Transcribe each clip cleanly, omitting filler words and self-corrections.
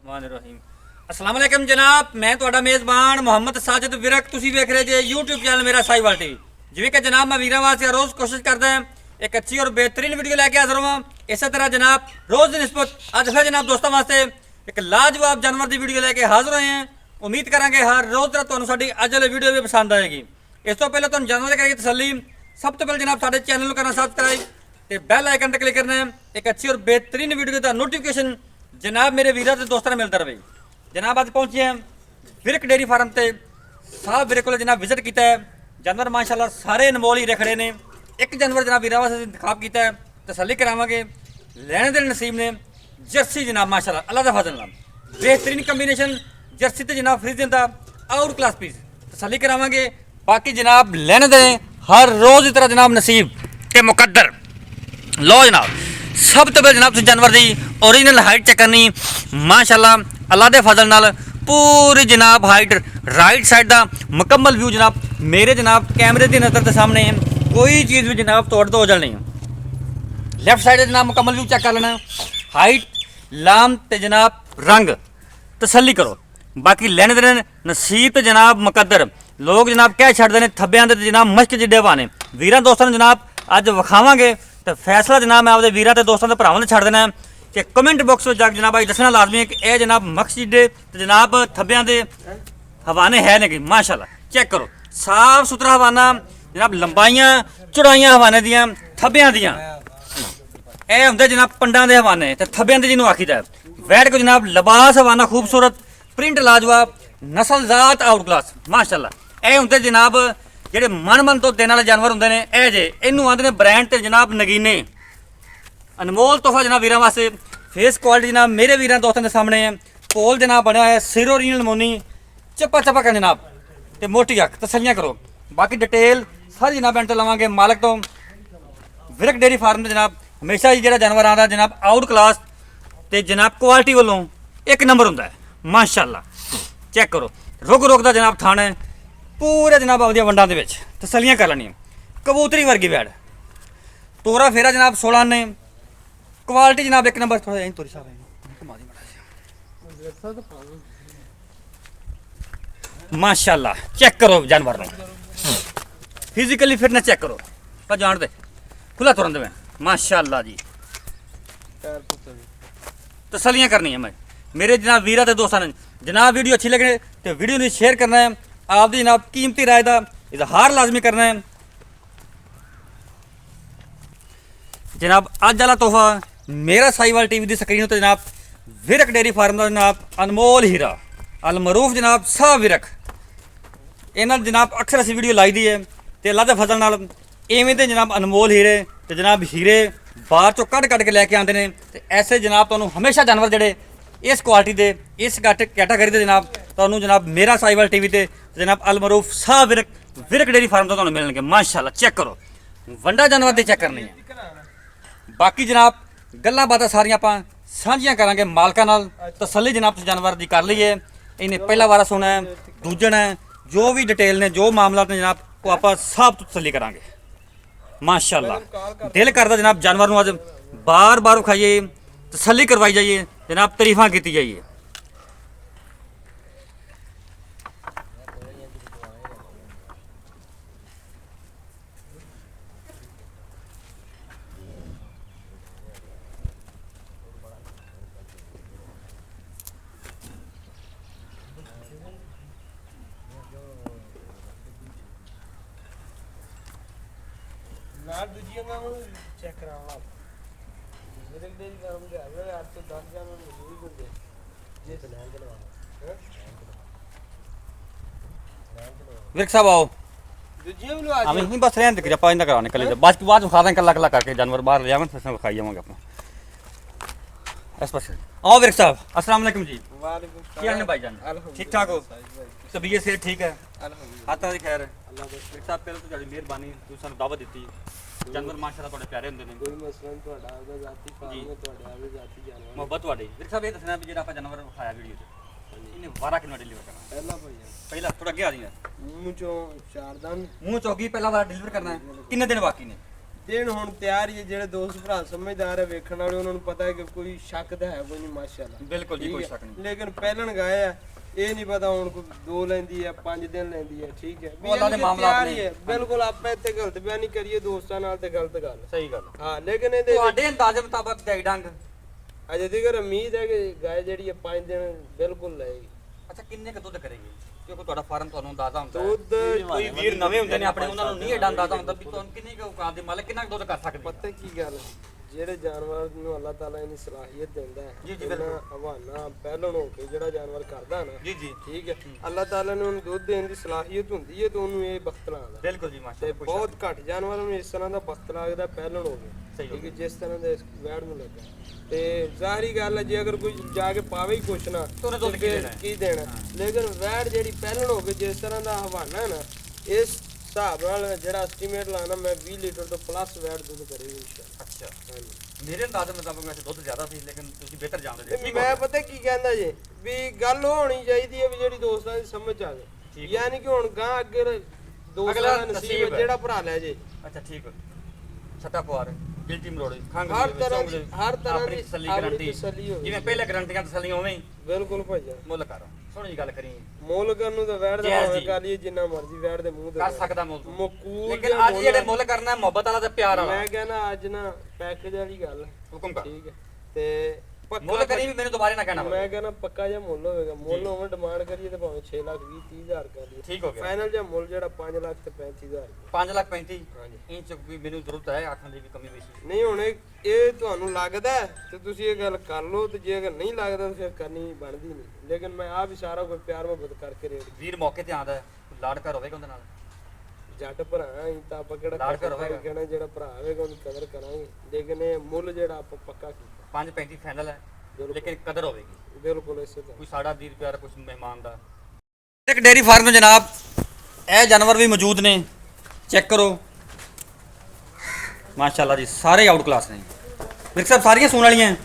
ਬਿਸਮਿल्लाहिर्रहमानिर्रहीम। अस्सलाम वालेकुम जनाब, मैं ਤੁਹਾਡਾ ਮੇਜ਼ਬਾਨ ਮੁਹੰਮਦ ਸਾਜਿਦ ਵਿਰਕ। ਤੁਸੀਂ ਵੇਖ ਰਹੇ ਜੇ YouTube ਚੈਨਲ ਮੇਰਾ ਸਾਈਵਾਲ ਟੀਵੀ। ਜਿਵੇਂ ਕਿ ਜਨਾਬ ਮੈਂ ਵੀਰਾਂ ਵਾਸਤੇ ਰੋਜ਼ ਕੋਸ਼ਿਸ਼ ਕਰਦਾ ਹਾਂ ਇੱਕ ਅੱਛੀ और बेहतरीन वीडियो लेके हाजिर हुआ। इसी तरह जनाब रोज़ की निस्बत अज फिर जनाब दोस्तों वास्ते एक लाजवाब जानवर की वीडियो लेके हाजिर होए हैं। उम्मीद करांगे हर रोज़ तरह तुहानू साडी अज वाली वीडियो भी पसंद आएगी। इस तो पहले तुहानू जानवर करिए तसल्ली। सब तो पहले जनाब साडे चैनल को करना सबसक्राइब ते बैल आइकन ते क्लिक करना है। एक अच्छी और बेहतरीन वीडियो का नोटिफिकेशन जनाब मेरे वीर ते दोस्तों मिलता रहे। जनाब अज पहुंचे हैं विरक डेयरी फार्म से। साहब मेरे को जनाब विजिट किया है। जानवर माशाल्लाह सारे अनमोल ही रखड़े ने। एक जानवर जनाब वीर वास्ते इंतखाब किया है, तसल्ली करावांगे। लैने दे नसीब ने जर्सी जनाब माशाल्लाह अल्लाह दा फजल नाल बेहतरीन कॉम्बिनेशन जर्सी ते जनाब फ्रीज दिंदा आउट क्लास पीस तसल्ली करावांगे। बाकी जनाब लैने दे हर रोज़ की तरह जनाब नसीब ते मुकद्दर। लो जनाब सब तो पहले जनाब जानवर की ओरिजिनल हाइट चेक करनी माशाल्लाह अल्लाह दे फजल नाल पूरी जनाब हाइट राइट साइड का मुकम्मल व्यू जनाब मेरे जनाब कैमरे की नज़र के सामने है। कोई चीज़ भी जनाब तोड़ दो जल नहीं। लैफ्ट साइड जनाब मुकम्मल व्यू चेक कर लेना। हाइट लाम ते जनाब रंग तसल्ली करो। बाकी लैने देने नसीब ते जनाब मुकद्दर। लोग जनाब कह छड़ते हैं थब्बियां दे जनाब मश्क जिड्डे पाने। वीरां दोस्तों जनाब अज विखावांगे तो फैसला जनाब मैं आपके वीरां ते दोस्तों के भरावां ने छड़ देना कि कमेंट बॉक्स में जाकर जनाब दसना लाजमी है कि यह जनाब मक्स जिड्डे ते जनाब थब्बियां दे हवाने है नहीं। माशाल्लाह चेक करो साफ सुथरा हवाना जनाब लंबाइयां चौड़ाइयां हवाने दियां थब्बियां दियां ए हुंदे जनाब पंडां दे हवाने ते थब्बियां दे जिन्हों आखीदा है। वैट को जनाब लिबास हवाना खूबसूरत प्रिंट लाजवाब नस्ल जात आउट क्लास माशाल्लाह। ए हुंदे जनाब ਜਿਹੜੇ ਮਨ ਤੋਂ ਦੇਣ ਵਾਲੇ ਜਾਨਵਰ ਹੁੰਦੇ ਨੇ ਇਹ ਜੇ ਇਹਨੂੰ ਆਂਦੇ ਨੇ ਬ੍ਰਾਂਡ ਤੇ ਜਨਾਬ ਨਗੀਨੇ ਅਨਮੋਲ ਤੋਹਫਾ ਜਨਾਬ ਵੀਰਾਂ ਵਾਸਤੇ। ਫੇਸ ਕੁਆਲਿਟੀ ਜਨਾਬ ਮੇਰੇ ਵੀਰਾਂ ਦੋਸਤਾਂ ਦੇ ਸਾਹਮਣੇ ਹੈ। ਪੋਲ ਜਨਾਬ ਬਣਿਆ ਹੋਇਆ ਸਿਰੋ ਰੀਨਲ ਮੋਨੀ ਚੱਪਾ ਚੱਪਾ ਕਰ ਜਨਾਬ ਤੇ ਮੋਟੀ ਅੱਖ ਤਸੱਲੀਆਂ ਕਰੋ। ਬਾਕੀ ਡਿਟੇਲ ਸਾਰੀ ਜਨਾਬ ਐਂਡ ਤੇ ਲਵਾਂਗੇ ਮਾਲਕ ਤੋਂ। ਵਿਰਕ ਡੇਅਰੀ ਫਾਰਮ ਤੇ ਜਨਾਬ ਹਮੇਸ਼ਾ ਹੀ ਜਿਹੜਾ ਜਾਨਵਰ ਆਉਂਦਾ ਜਨਾਬ ਆਊਟ ਕਲਾਸ ਤੇ ਜਨਾਬ ਕੁਆਲਿਟੀ ਵੱਲੋਂ ਇੱਕ ਨੰਬਰ ਹੁੰਦਾ ਹੈ ਮਾਸ਼ਾਅੱਲਾ। ਚੈੱਕ ਕਰੋ ਰੁਕ ਰੁਕ ਦਾ ਜਨਾਬ ਥਾਣਾ ਹੈ पूरे जनाब आपदियां वंडां दे विच तसल्लियां कर लैनियां। कबूतरी वर्गी वैड़ तोरा फेरा जनाब 16 ने क्वालिटी जनाब एक नंबर। थोड़ा तोरी साहब माशाल्लाह चेक करो जानवर फिजिकली फिटनेस चेक करो पर जान दे खुला तुरंत में माशाल्लाह जी। तसल्लियां करनी है मैं मेरे जनाब वीरा ते दोस्तां ने। जनाब वीडियो अच्छी लगे तो वीडियो ने शेयर करना है। आपकी जनाब कीमती राय का इजहार लाजमी करना है। जनाब अज वाला तोहफा मेरा साईवाल टीवी की स्क्रीन तो जनाब विरक डेयरी फार्म का जनाब अनमोल हीरा अलमरूफ जनाब साह विरक इन्हों जनाब अक्सर असी वीडियो लाई दी है तो अल्लाह के फजल नाल इवें तो जनाब अनमोल हीरे तो जनाब हीरे बाहर चों कढ़ कढ़ के लैके आते हैं। तो ऐसे जनाब तुहानूं हमेशा जानवर जोड़े इस क्वालिटी के इस कैटागरी के जनाब तुहानूं जनाब मेरा साईवाल टीवी ते जनाब अलमरूफ साह विरक डेयरी फार्म तो तुहानूं मिलणगे माशाल्लाह। चेक करो वंडा जानवर की चेक करनी है। बाकी जनाब गल्लां बातां सारियां आपां सांझियां करांगे मालकां नाल। तसल्ली जनाब जानवर की कर लईए। इन्हें पहला वारा सुना है दूजन है जो भी डिटेल ने जो मामला ने जनाब वो आप सब तो तसल्ली करांगे माशाल्लाह। दिल करदा जनाब जानवर नूं अज बार बार खाइए तसल्ली करवाई जाइए जनाब तारीफां की जाइए। चेक कराना विरक डेयरी फार्म के अगले 8 से 10 जानवर मजदूरी होंगे ये तो लैंड चलवा विरक साहब आओ दूजियां भी लगा हम नहीं बस रहने दे जब इंदा कराने कल बाद खा दें कल्ला कल्ला करके जानवर बाहर ले जावन फिर खाई जावांगे अपना इस पास आओ विरक साहब अस्सलाम वालेकुम जी। वालेकुम क्या हाल है भाईजान ठीक ठाक हो तबीयत से ठीक है हाथा दी खैर अल्लाह दे। विरक साहब पहले तो ਤੁਹਾਡੀ ਮਿਹਰਬਾਨੀ ਤੁਸੀਂ ਸਾਨੂੰ ਦਾਵਤ ਦਿੱਤੀ जानवर माशाल्लाह ਤੁਹਾਡੇ ਪਿਆਰੇ ਹੁੰਦੇ ਨੇ। कोई मसला नहीं ਤੁਹਾਡਾ ਆਪਦਾ ਜਾਤੀ ਫਾਰਮ ਹੈ ਤੁਹਾਡੇ ਆਪਦੇ ਜਾਤੀ ਜਾਨਵਰ ਮੁਹੱਬਤ ਤੁਹਾਡੀ। ਵਿਰਕ ਸਾਹਿਬ ਇਹ ਦੱਸਣਾ ਵੀ ਜਿਹੜਾ ਆਪਾਂ ਜਾਨਵਰ ਵਿਖਾਇਆ ਵੀਡੀਓ 'ਚ ਇਹਨੇ ਵਾਰਾ ਕਿੰਨਾ ਡਿਲੀਵਰ ਕਰਨਾ ਪਹਿਲਾ ਭਾਈ ਪਹਿਲਾਂ ਥੋੜਾ ਅੱਗੇ ਆ ਜੀ ਮੂੰਹ ਚੋਂ ਚਾਰ ਦੰਦ ਮੂੰਹ ਚੌਗੀ ਪਹਿਲਾ ਵਾਰ ਡਿਲੀਵਰ ਕਰਨਾ ਹੈ ਕਿੰਨੇ ਦਿਨ ਬਾਕੀ ਨੇ ਦੇਣ ਹੁਣ ਤਿਆਰ ਹੀ ਹੈ। ਜਿਹੜੇ ਦੋਸਤ ਭਰਾ ਸਮਝਦਾਰ ਹੈ ਵੇਖਣ ਵਾਲੇ ਉਹਨਾਂ ਨੂੰ ਪਤਾ ਹੈ ਕਿ ਕੋਈ ਸ਼ੱਕ ਤਾਂ ਹੈ ਕੋਈ ਨਹੀਂ ਮਾਸ਼ਾਅੱਲਾ। ਬਿਲਕੁਲ ਜੀ, ਠੀਕ ਕੋਈ ਹੈ। ਸ਼ੱਕ ਨਹੀਂ। ਲੇਕਿਨ ਪਹਿਲਣ ਗਾਏ ਆ ਇਹ ਨਹੀਂ ਪਤਾ ਹੁਣ ਕੋਈ 2 ਲੈਂਦੀ ਹੈ 5 ਦਿਨ ਲੈਂਦੀ ਹੈ। ਠੀਕ ਹੈ ਵੀ ਉਹ ਅੱਲਾ ਦੇ ਯਾਨੀ ਕਿ ਮਾਮਲਾਤ ਤਿਆਰ ਨੇ। ਹੀ ਹੈ। ਬਿਲਕੁਲ ਆਪਾਂ ਇੱਥੇ ਗਲਤ ਬਿਆਨੀ ਕਰੀਏ ਦੋਸਤਾਂ ਨਾਲ ਤੇ ਗਲਤ ਗੱਲ ਹੈ। ਸਹੀ ਗੱਲ। ਹਾਂ ਲੇਕਿਨ ਇਹਦੇ ਤੁਹਾਡੇ ਅੰਦਾਜ਼ੇ ਮੁਤਾਬਕ ਜਾਈ ਡੰਗ ਅਜੇ ਤੱਕ ਉਮੀਦ ਹੈ ਕਿ ਗਾਏ ਜਿਹੜੀ ਹੈ 5 ਦਿਨ ਬਿਲਕੁਲ ਲਏਗੀ। ਅੱਛਾ, ਕਿੰਨੇ ਕ ਦੁੱਧ ਕਰੇਗੀ? ਕਿਉਂਕਿ ਤੁਹਾਡਾ ਫਾਰਮ ਤੁਹਾਨੂੰ ਅੰਦਾਜ਼ਾ ਹੁੰਦਾ ਹੈ। ਦੁੱਧ ਕੋਈ ਵੀਰ ਨਵੇਂ ਹੁੰਦੇ ਨੇ ਆਪਣੇ, ਉਹਨਾਂ ਨੂੰ ਨਹੀਂ ਐਡਾ ਅੰਦਾਜ਼ਾ ਹੁੰਦਾ ਵੀ ਤੁਹਾਨੂੰ ਕਿੰਨੇ ਕੁ ਔਕਾਤ ਦੇ ਮਾਲਕ ਕਿੰਨਾ ਕੁ ਦੁੱਧ ਕਰ ਸਕਦੇ ਪਤਾ ਕੀ ਗੱਲ ਹੈ, ਜਿਹੜੇ ਜਾਨਵਰ ਨੂੰ ਅੱਲਾਹ ਤਾਲਾ ਇਹਨੀ ਸਲਾਹੀਅਤ ਦਿੰਦਾ ਹੈ ਜੀ, ਜੀ, ਇਹਨਾਂ ਹਵਾਨਾ ਪਹਿਲਣ ਹੋ ਕੇ ਜਿਹੜਾ ਜਾਨਵਰ ਕਰਦਾ ਨਾ ਜੀ ਜੀ ਠੀਕ ਹੈ ਅੱਲਾਹ ਤਾਲਾ ਨੇ ਉਹਨੂੰ ਦੁੱਧ ਦੇਣ ਦੀ ਸਲਾਹੀਅਤ ਹੁੰਦੀ ਹੈ ਤੇ ਉਹਨੂੰ ਇਹ ਬਖਤ ਲਾਉਂਦਾ। ਬਿਲਕੁਲ ਜੀ, ਤੇ ਮਾਸ਼ਾਅੱਲਾ। ਬਹੁਤ ਘੱਟ ਜਾਨਵਰਾਂ ਨੂੰ ਇਸ ਤਰ੍ਹਾਂ ਦਾ ਬਖਤ ਲੱਗਦਾ ਪਹਿਲਣ ਹੋ ਸਹੀ ਗਏ ਹੋ ਠੀਕ ਹੈ ਜਿਸ ਤਰ੍ਹਾਂ ਦੇ ਇਸ ਵੈੜ ਨੂੰ ਲੱਗਾ। ਤੇ ਜ਼ਾਹਰੀ ਗੱਲ ਹੈ ਜੇ ਅਗਰ ਕੋਈ ਜਾ ਕੇ ਪਾਵੇ ਹੀ ਕੁਛ ਨਾ ਉਹਨੇ ਦੁੱਧ ਤੇ ਕੀ ਫਿਰ ਦੇਣਾ ਹੈ? ਕੀ ਦੇਣਾ। ਲੇਕਿਨ ਵੈੜ ਜਿਹੜੀ ਪਹਿਲਣ ਹੋ ਗਈ ਜਿਸ ਤਰ੍ਹਾਂ ਦਾ ਹਵਾਨਾ ਹੈ ਨਾ ਇਸ ਹਿਸਾਬ ਨਾਲ ਜਿਹੜਾ ਐਸਟੀਮੇਟ ਲਾਣਾ ਮੈਂ 20 ਲੀਟਰ ਤੋਂ ਪਲੱਸ ਵੈੜ ਦੁੱਧ ਕਰੇਗੀ ਇਨਸ਼ਾਅੱਲਾ। ਅੱਛਾ, ਹਾਂਜੀ ਮੇਰੇ ਅੰਦਾਜ਼ੇ ਮੁਤਾਬਕ ਵੈਸੇ ਦੁੱਧ ਜ਼ਿਆਦਾ ਸੀ, ਲੇਕਿਨ ਤੁਸੀਂ ਬਿਹਤਰ ਜਾਣਦੇ ਤੇ ਜੀ। ਠੀਕ ਮੈਂ ਪਤਾ ਕੀ ਕਹਿੰਦਾ ਜੀ ਵੀ ਗੱਲ ਉਹ ਹੋਣੀ ਚਾਹੀਦੀ ਹੈ ਵੀ ਜਿਹੜੀ ਦੋਸਤਾਂ ਦੀ ਸਮਝ ਆ ਠੀਕ ਗਈ। ਹੈ। ਯਾਨੀ ਕਿ ਹੁਣ ਗਾਂ ਅੱਗੇ ਦੋਸਤਾਂ ਅਗਲਾ ਦਾ ਨਸੀਬ ਨਸੀਬ ਹੈ। ਜਿਹੜਾ ਭਰਾ ਲੈ ਜੇ ਅੱਛਾ, ਠੀਕ। ਛੱਟਾ ਪਵਾਰ ਗਿਲਟੀ ਮਰੋੜੀ ਖੰਗ ਹਰ ਦੀ, ਤਰ੍ਹਾਂ ਚੌਂਗਲੀ, ਦੀ ਹਰ ਤਰ੍ਹਾਂ ਆਪਣੀ ਦੀ ਤਸੱਲੀ ਆਪਣੀ ਗਰੰਟੀ। ਤਸੱਲੀ ਹੋਵੇ। ਜਿਵੇਂ ਪਹਿਲੇ ਗਰੰਟੀਆਂ ਤਸੱਲੀਆਂ ਉਵੇਂ ਹੀ ਬਿਲਕੁਲ ਭਾਈਆ ਮੁੱਲ ਕਰ। ਸੋਹਣੀ ਜਿਹੀ ਗੱਲ ਕਰੀ। ਮੁੱਲ ਕਰਨ ਨੂੰ ਤਾਂ ਵੈੜ ਦਾ ਜੈਜ਼ ਭਾਵੇਂ ਜੀ। ਕਰ ਲਈਏ ਜਿੰਨਾ ਮਰਜ਼ੀ ਵੈੜ ਦੇ ਮੂੰਹ ਤੇ ਕਰ ਵੈੜ। ਸਕਦਾ ਮੁੱਲ ਤੂੰ। ਮਕੂਲ ਲੇਕਿਨ ਜਿਹਾ ਅੱਜ ਜਿਹੜੇ ਮੁੱਲ ਕਰਨਾ ਹੈ ਮੁਹੱਬਤ ਵਾਲਾ ਤੇ ਪਿਆਰ ਵਾਲਾ। ਮੈਂ ਕਹਿੰਦਾ ਅੱਜ ਨਾ ਪੈਕੇਜ ਵਾਲੀ ਗੱਲ ਹੁਕਮ ਕਰ। ਠੀਕ ਹੈ ਤੇ ਮੁੱਲ ਕਰੀ ਵੀ ਮੈਨੂੰ ਦੁਬਾਰੇ ਨਾ ਕਹਿਣਾ ਮੈਂ ਕਹਿੰਦਾ ਪੱਕਾ ਜਿਹਾ ਮੁੱਲ ਹੋਵੇਗਾ। ਮੁੱਲ ਹੋਵੇ ਡਿਮਾਂਡ ਕਰੀਏ ਤੇ ਭਾਵੇਂ 6 ਲੱਖ 20 30 ਹਜ਼ਾਰ ਕਰ ਲਈਏ। ਠੀਕ ਹੋ ਗਿਆ। ਫਾਈਨਲ ਜਿਹਾ ਮੁੱਲ ਜਿਹੜਾ 5 ਲੱਖ ਤੇ 35 ਹਜ਼ਾਰ। 5,35,000 ਹਾਂਜੀ ਇੰਚ ਵੀ ਮੈਨੂੰ ਜ਼ਰੂਰਤ ਹੈ ਆਖਣ ਦੀ ਵੀ ਕਮੀ ਬੇਸ਼ੀ। ਨਹੀਂ ਹੁਣ ਇਹ ਤੁਹਾਨੂੰ ਲੱਗਦਾ ਹੈ ਤੇ ਤੁਸੀਂ ਇਹ ਗੱਲ ਕਰ ਲਓ ਤੇ ਜੇ ਅਗਰ ਨਹੀਂ ਲੱਗਦਾ ਤਾਂ ਫਿਰ ਕਰਨੀ ਬਣਦੀ ਨਹੀਂ। ਲੇਕਿਨ ਮੈਂ ਆ ਵੀ ਸਾਰਾ ਕੋਈ ਪਿਆਰ ਮੁਹੱਬਤ ਕਰਕੇ ਰੇਟ ਵੀਰ ਮੌਕੇ ਤੇ ਆਂਦਾ ਹੈ, ਲਾੜ ਘਰ ਹੋਵੇਗਾ ਉਹਦੇ ਨਾਲ। ਜੱਟ ਭਰਾ ਅਸੀਂ ਤਾਂ ਆਪਾਂ ਕਿਹੜਾ ਲਾਡ ਕਦਰ ਹੋਵੇਗਾ। ਕਹਿਣਾ ਜਿਹੜਾ ਭਰਾ ਹੋਵੇਗਾ ਉਹਦੀ ਕਦਰ ਕਰਾਂਗੇ। ਲੇਕਿਨ ਇਹ ਮੁੱਲ ਜਿਹੜਾ ਆਪਾਂ ਪੱਕਾ ਕੀਤਾ 5,35 ਫਾਈਨਲ ਹੈ, ਬਿਲਕੁਲ। ਲੇਕਿਨ ਕਦਰ ਹੋਵੇਗੀ। ਬਿਲਕੁਲ ਇਸੇ ਤਰ੍ਹਾਂ ਕੋਈ ਸਾਡਾ ਦੀਰ ਪਿਆਰ ਕੁਝ ਮਹਿਮਾਨ ਦਾ। ਇੱਕ ਡੇਰੀ ਫਾਰਮ ਜਨਾਬ ਇਹ ਜਾਨਵਰ ਵੀ ਮੌਜੂਦ ਨੇ, ਚੈੱਕ ਕਰੋ ਮਾਸ਼ਾਅੱਲਾ ਜੀ, ਸਾਰੇ ਆਊਟ ਕਲਾਸ ਨੇ। ਮਿਰਕ ਸਾਹਿਬ ਸਾਰੀਆਂ ਸੂਣ ਵਾਲੀਆਂ ਹੈ?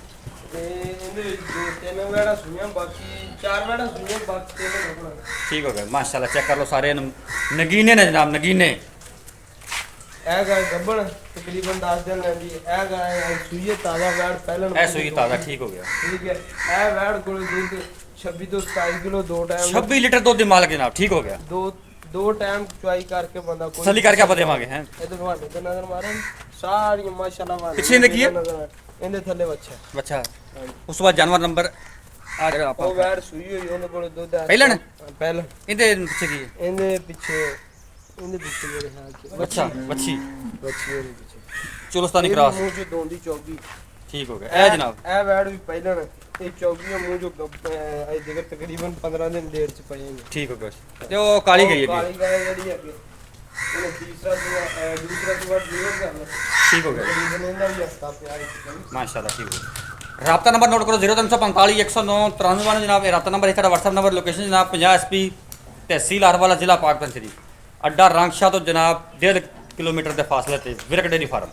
ਤੇ ਇਹਦੇ ਵਿੱਚ 2-3 ਵੈੜਾ ਸੂਈਆਂ ਬਾਕੀ 4 ਵੈੜਾ ਸੂਈਆਂ ਬਾਕੀ 3 ਰੁਕਣਾ। ਠੀਕ ਹੋ ਗਿਆ ਮਾਸ਼ਾਅੱਲਾ, ਚੈੱਕ ਕਰ ਲਓ ਸਾਰੇ ਨਗੀਨੇ ਨੇ ਜਨਾਬ, ਨਗੀਨੇ। ਇਹ ਗਾय ਗੱਬਣ ਤਕਰੀਬਨ 10 ਦਿਨ ਲੈਂਦੀ ਹੈ। ਇਹ ਗਾय ਸੂਈਏ ਤਾਜ਼ਾ ਵੈੜ ਪਹਿਲਾਂ ਇਹ ਸੂਈ ਤਾਜ਼ਾ। ਠੀਕ ਹੋ ਗਿਆ। ਠੀਕ ਹੈ ਇਹ ਵੈੜ ਕੋਲ ਦੁੱਧ 26 ਤੋਂ 27 ਕਿਲੋ 2 ਟਾਈਮ 26 ਲੀਟਰ ਦੁੱਧ ਦੀ ਮਾਲਕ ਜਨਾਬ। ਠੀਕ ਹੋ ਗਿਆ। ਦੋ ਟਾਈਮ ਚੁਆਈ ਕਰਕੇ ਬੰਦਾ ਕੋਈ ਤਸੱਲੀ ਕਰਕੇ ਆਪਾਂ ਦੇਵਾਂਗੇ ਹੈ। ਇਹਦੇ ਤੁਹਾਡੇ ਤੇ ਨਜ਼ਰ ਮਾਰਨ ਸਾਰੀਆਂ ਮਾਸ਼ਾਅੱਲਾ ਵਾਲੀ ਪਿੱਛੇ ਇਹਦੇ ਕੀ ਹੈ? ਇਹਦੇ ਥੱਲੇ ਬੱਚਾ ਅੱਛਾ, ਉਸ ਤੋਂ ਬਾਅਦ ਜਾਨਵਰ ਨੰਬਰ ਆ ਜਿਹੜਾ ਉਹ ਆਪਾਂ ਵੈੜ ਸੂਈ ਹੋਈ ਉਹਦੇ ਕੋਲ ਦੁੱਧ ਹੈ ਪਹਿਲਣ? ਪਹਿਲਣ ਇਹਦੇ ਪਿੱਛੇ ਕੀ ਹੈ? ਇਹਦੇ ਪਿੱਛੇ ਮੇਰੇ ਖਿਆਲ ਚ ਅੱਛਾ, ਵੱਛੀ ਬੱਚੀ ਉਹਦੇ ਪਿੱਛੇ ਚੁਲਸਤਾਨੀ ਇਹਦੇ ਕ੍ਰਾਸ। ਮੂੰਹ ਚ ਦੋਂਦੀ ਚੌਗੀ। ਠੀਕ ਹੋ ਗਿਆ। ਇਹ ਜਨਾਬ ਇਹ ਵੈੜ ਵੀ ਪਹਿਲਣ ਇਹ ਚੌਗੀਆਂ ਮੂੰਹ ਜੋ ਅਜੇ ਤੱਕ ਤਕਰੀਬਨ 15 ਦਿਨ ਡੇਢ ਚ ਪਏ ਨੇ। ਠੀਕ ਹੋ ਗਿਆ। ਤੇ ਉਹ ਕਾਲੀ ਗਈ ਹੈ ਕਾਲੀ ਗਾय ਜਿਹੜੀ ਹੈਗੀ ਉਹਨੇ ਦੂਸਰਾ ਸੂਆ ਡਿਲੀਵਰ ਕਰਨਾ। ਠੀਕ ਹੋ ਗਿਆ ਤਕਰੀਬਨ ਇਹਦਾ ਵੀ ਹਫਤਾ ਪਿਆ ਹੈ। ਮਾਸ਼ਾਅੱਲਾ। ਠੀਕ ਹੋ ਗਿਆ। ਰਾਬਤਾ ਨੰਬਰ ਨੋਟ ਕਰੋ 0345 109 93 ਜਨਾਬ। ਇਹ ਰਾਬਤਾ ਨੰਬਰ, ਇਹ ਸਾਡਾ WhatsApp ਨੰਬਰ। ਲੋਕੇਸ਼ਨ ਜਨਾਬ 50 SP ਤਹਿਸੀਲ ਆਰਵਾਲਾ, ਜ਼ਿਲ੍ਹਾ ਪਾਕਿਸਤਾਨ ਸ਼ਰੀਫ। ਅੱਡਾ ਰਾਂਗਸ਼ਾਹ ਤੋਂ ਜਨਾਬ 1.5 ਕਿਲੋਮੀਟਰ ਦੇ ਫਾਸਲੇ ਤੇ ਵਿਰਕ ਡੇਰੀ ਫਾਰਮ।